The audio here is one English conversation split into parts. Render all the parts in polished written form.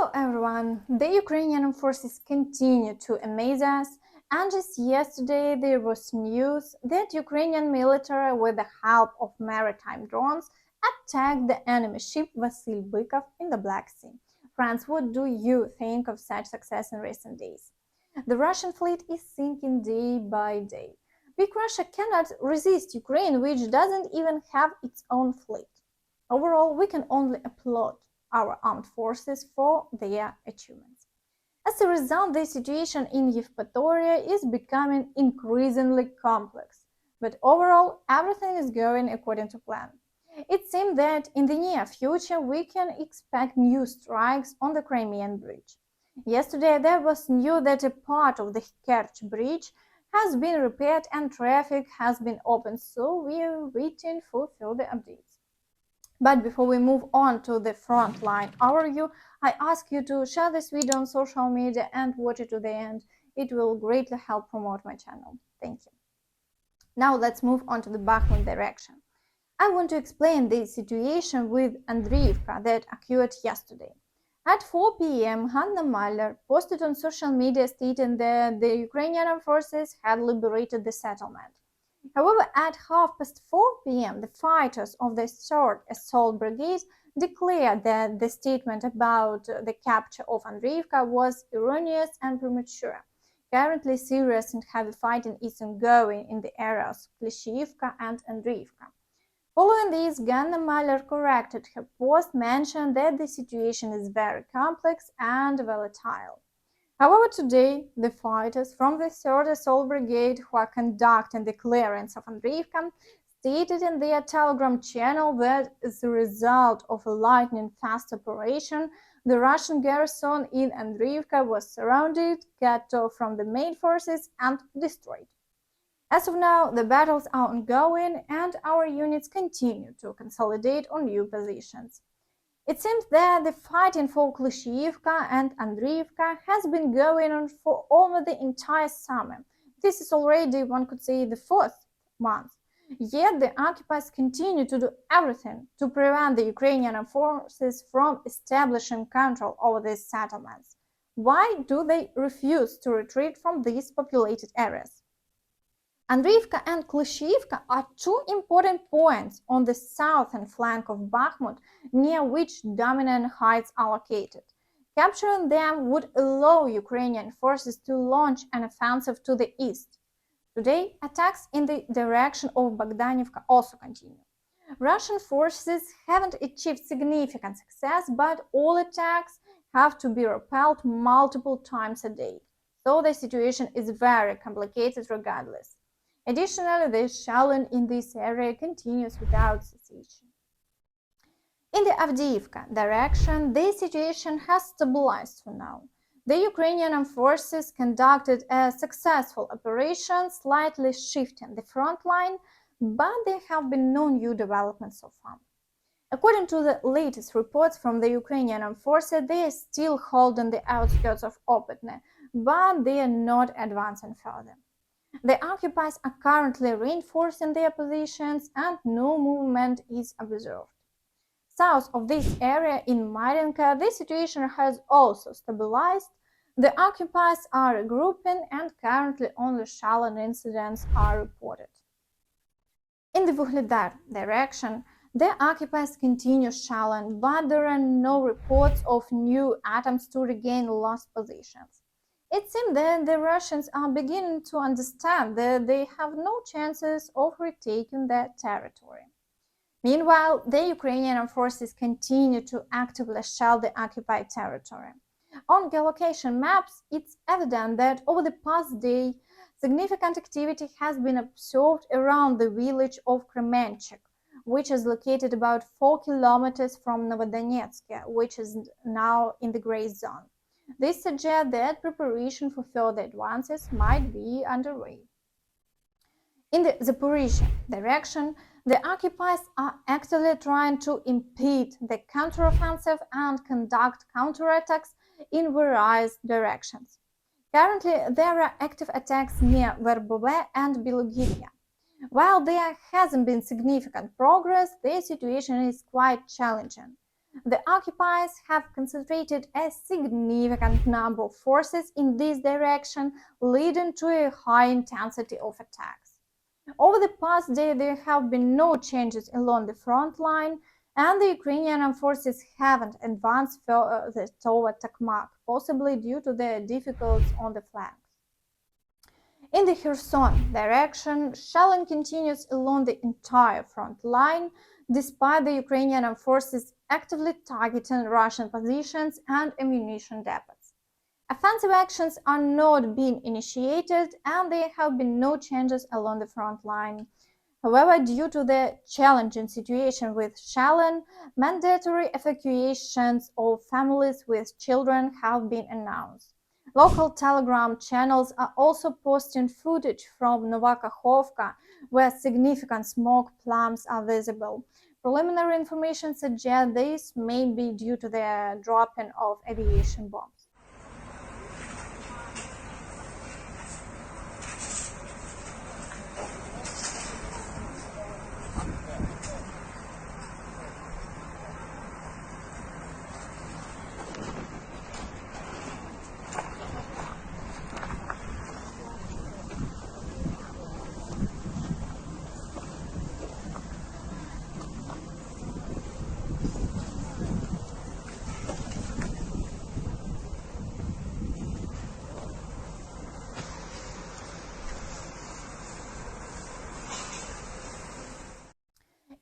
Hello everyone! The Ukrainian forces continue to amaze us, and just yesterday there was news that Ukrainian military, with the help of maritime drones, attacked the enemy ship Vasil Bykov in the Black Sea. Friends, what do you think of such success in recent days? The Russian fleet is sinking day by day. Big Russia cannot resist Ukraine, which doesn't even have its own fleet. Overall, we can only applaud our armed forces for their achievements. As a result, the situation in Yevpatoria is becoming increasingly complex, but overall, everything is going according to plan. It seems that in the near future we can expect new strikes on the Crimean bridge. Yesterday, there was news that a part of the Kerch bridge has been repaired and traffic has been opened, so we are waiting for further updates. But before we move on to the frontline overview, I ask you to share this video on social media and watch it to the end. It will greatly help promote my channel. Thank you. Now let's move on to the Bakhmut direction. I want to explain the situation with Andriivka that occurred yesterday. At 4 p.m., Hanna Mahler posted on social media stating that the Ukrainian forces had liberated the settlement. However, at 4:30 p.m., the fighters of the 3rd Assault Brigade declared that the statement about the capture of Andriivka was erroneous and premature. Currently, serious and heavy fighting is ongoing in the areas of Klishchiivka and Andriivka. Following this, Hanna Mahler corrected her post, mentioned that the situation is very complex and volatile. However, today, the fighters from the 3rd Assault Brigade who are conducting the clearance of Andriivka stated in their Telegram channel that as a result of a lightning-fast operation, the Russian garrison in Andriivka was surrounded, cut off from the main forces and destroyed. As of now, the battles are ongoing and our units continue to consolidate on new positions. It seems that the fighting for Klishchiivka and Andriivka has been going on for almost the entire summer. This is already, one could say, the 4th month. Yet the occupiers continue to do everything to prevent the Ukrainian forces from establishing control over these settlements. Why do they refuse to retreat from these populated areas? Andriivka and Klishchiivka are two important points on the southern flank of Bakhmut, near which dominant heights are located. Capturing them would allow Ukrainian forces to launch an offensive to the east. Today, attacks in the direction of Bogdanivka also continue. Russian forces haven't achieved significant success, but all attacks have to be repelled multiple times a day, so the situation is very complicated regardless. Additionally, the shelling in this area continues without cessation. In the Avdiivka direction, the situation has stabilized for now. The Ukrainian forces conducted a successful operation, slightly shifting the front line, but there have been no new developments so far. According to the latest reports from the Ukrainian forces, they are still holding the outskirts of Opetne, but they are not advancing further. The occupiers are currently reinforcing their positions and no movement is observed. South of this area in Marinka, the situation has also stabilized. The occupiers are regrouping and currently only shelling incidents are reported. In the Vuhledar direction, the occupiers continue shelling, but there are no reports of new attempts to regain lost positions. It seems that the Russians are beginning to understand that they have no chances of retaking that territory. Meanwhile, the Ukrainian forces continue to actively shell the occupied territory. On geolocation maps, it's evident that over the past day, significant activity has been observed around the village of Kremenchik, which is located about 4 kilometers from Novodonetsk, which is now in the gray zone. This suggests that preparation for further advances might be underway. In the Zaporizhzhia direction, the occupiers are actively trying to impede the counteroffensive and conduct counterattacks in various directions. Currently, there are active attacks near Verbove and Bilogiria. While there hasn't been significant progress, the situation is quite challenging. The occupiers have concentrated a significant number of forces in this direction, leading to a high intensity of attacks. Over the past day, there have been no changes along the front line, and the Ukrainian armed forces haven't advanced further toward Bakhmut, possibly due to the difficulties on the flanks. In the Kherson direction, shelling continues along the entire front line, despite the Ukrainian armed forces actively targeting Russian positions and ammunition depots. Offensive actions are not being initiated, and there have been no changes along the front line. However, due to the challenging situation with shelling, mandatory evacuations of families with children have been announced. Local Telegram channels are also posting footage from Novakhovka, where significant smoke plumes are visible. Preliminary information suggests this may be due to the dropping of aviation bombs.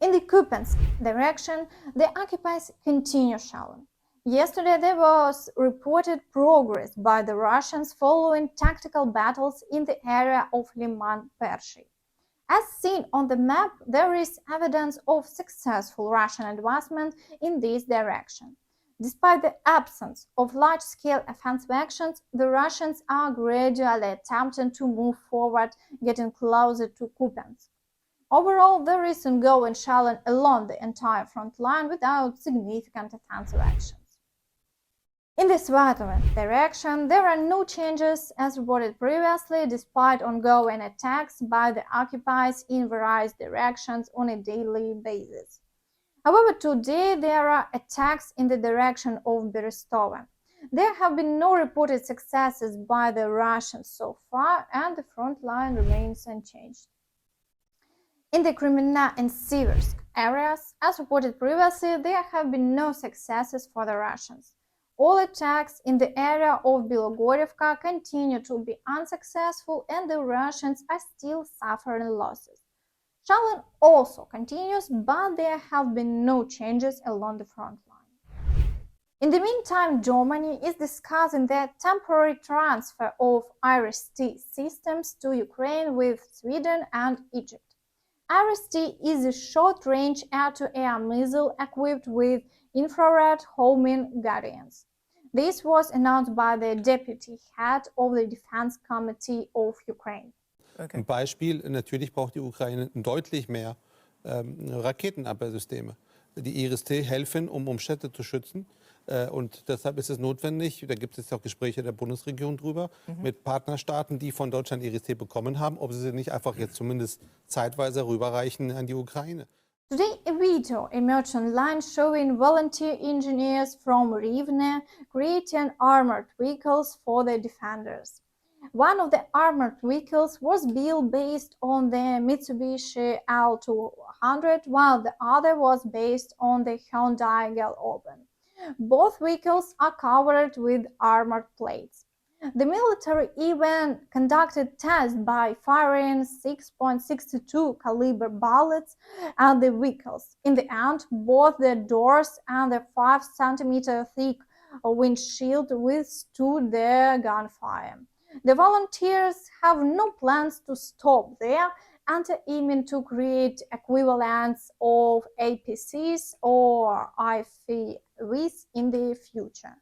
In the Kupiansk direction, the occupiers continue shelling. Yesterday there was reported progress by the Russians following tactical battles in the area of Lyman. As seen on the map, there is evidence of successful Russian advancement in this direction. Despite the absence of large-scale offensive actions, the Russians are gradually attempting to move forward, getting closer to Kupiansk. Overall, there is ongoing shelling along the entire front line without significant offensive actions. In the Zaporizhzhia direction, there are no changes as reported previously, despite ongoing attacks by the occupiers in various directions on a daily basis. However, today there are attacks in the direction of Berestova. There have been no reported successes by the Russians so far, and the front line remains unchanged. In the Crimea and Siversk areas, as reported previously, there have been no successes for the Russians. All attacks in the area of Bilogorivka continue to be unsuccessful, and the Russians are still suffering losses. Shelling also continues, but there have been no changes along the front line. In the meantime, Germany is discussing the temporary transfer of IRIS-T systems to Ukraine with Sweden and Egypt. IRIS-T is a short-range air-to-air missile equipped with infrared homing guardians. This was announced by the deputy head of the Defense Committee of Ukraine. Okay. Ein Beispiel, natürlich braucht die Ukraine deutlich mehr Raketenabwehrsysteme. Die IRIS-T helfen, um Städte zu schützen. Und deshalb ist es notwendig, da gibt es jetzt auch Gespräche der Bundesregierung drüber, mit Partnerstaaten, die von Deutschland IRIS-T bekommen haben, ob sie nicht einfach jetzt zumindest zeitweise rüberreichen an die Ukraine. Today, a video emerged online showing volunteer engineers from Rivne creating armored vehicles for the defenders. One of the armored vehicles was built based on the Mitsubishi L200, while the other was based on the Hyundai Galopin. Both vehicles are covered with armored plates. The military even conducted tests by firing 6.62 caliber bullets at the vehicles. In the end, both the doors and the 5 cm thick windshield withstood the gunfire. The volunteers have no plans to stop there and are aiming to create equivalents of APCs or IFVs in the future.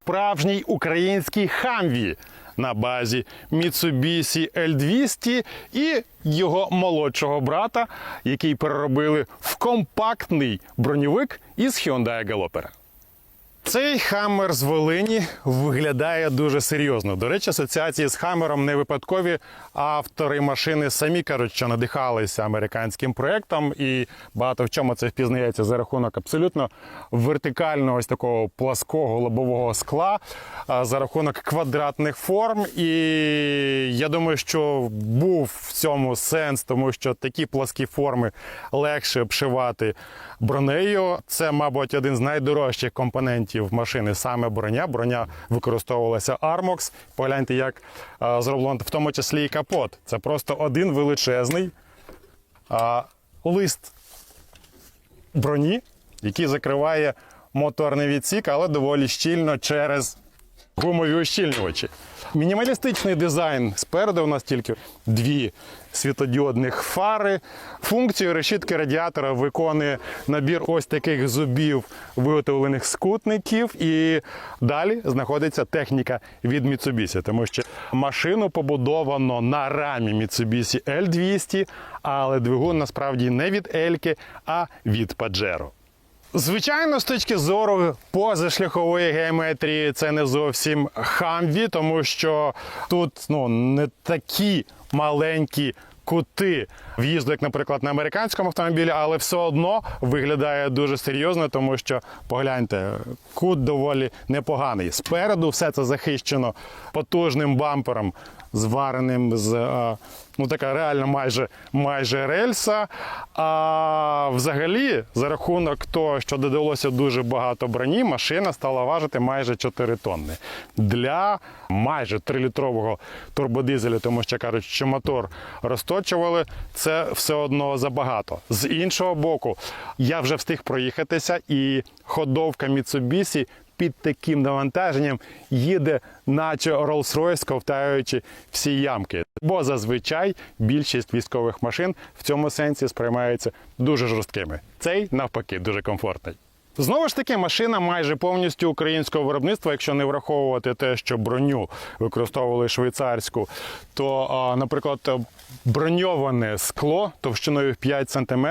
Справжній український Хамві на базі Mitsubishi L200 і його молодшого брата, який переробили в компактний броньовик із Hyundai Galopin. Цей Хаммер з Волині виглядає дуже серйозно. До речі, асоціації з Хаммером не випадкові. Автори машини самі кажуть, що надихалися американським проєктом, і багато в чому це впізнається за рахунок абсолютно вертикального ось такого плаского лобового скла, за рахунок квадратних форм. І я думаю, що був в цьому сенс, тому що такі пласкі форми легше обшивати бронею. Це, мабуть, один з найдорожчих компонентів машини саме броня. Броня використовувалася Armox. Погляньте, як зроблено в тому числі і капот. Це просто один величезний лист броні, який закриває моторний відсік, але доволі щільно через гумові ущільнювачі. Мінімалістичний дизайн. Спереду у нас тільки дві світлодіодних фари. Функцію решітки радіатора виконує набір ось таких зубів, виготовлених з кутників. І далі знаходиться техніка від Mitsubishi, тому що машину побудовано на рамі Mitsubishi L200, але двигун насправді не від Ельки, а від Pajero. Звичайно, з точки зору позашляхової геометрії це не зовсім Хамві, тому що тут не такі маленькі кути в'їзду, як, наприклад, на американському автомобілі, але все одно виглядає дуже серйозно, тому що, погляньте, кут доволі непоганий. Спереду все це захищено потужним бампером, звареним з така реально майже рельса. А взагалі, за рахунок того, що додалося дуже багато броні, машина стала важити майже 4 тонни. Для майже 3-літрового турбодизеля, тому що кажуть, що мотор розточували, це все одно забагато. З іншого боку, я вже встиг проїхатися, і ходовка Mitsubishi під таким навантаженням їде, наче Rolls-Royce, ковтаючи всі ямки. Бо зазвичай більшість військових машин в цьому сенсі сприймаються дуже жорсткими. Цей, навпаки, дуже комфортний. Знову ж таки, машина майже повністю українського виробництва, якщо не враховувати те, що броню використовували швейцарську, то, наприклад, броньоване скло товщиною 5 см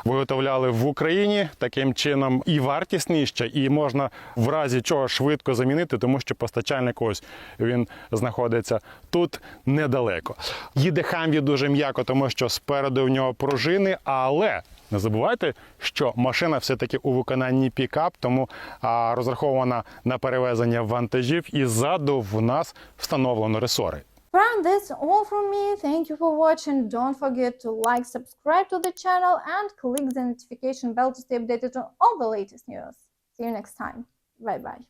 виготовляли в Україні. Таким чином і вартість нижча, і можна в разі чого швидко замінити, тому що постачальник ось він знаходиться тут недалеко. Їде Хамві дуже м'яко, тому що спереду в нього пружини, але не забувайте, що машина все-таки у виконанні пікап, тому розрахована на перевезення вантажів, і ззаду в нас встановлено ресори. Friend, that's all from me. Thank you for watching. Don't forget to like, subscribe to the channel and click the notification bell to stay updated on all the latest news. See you next time. Bye bye.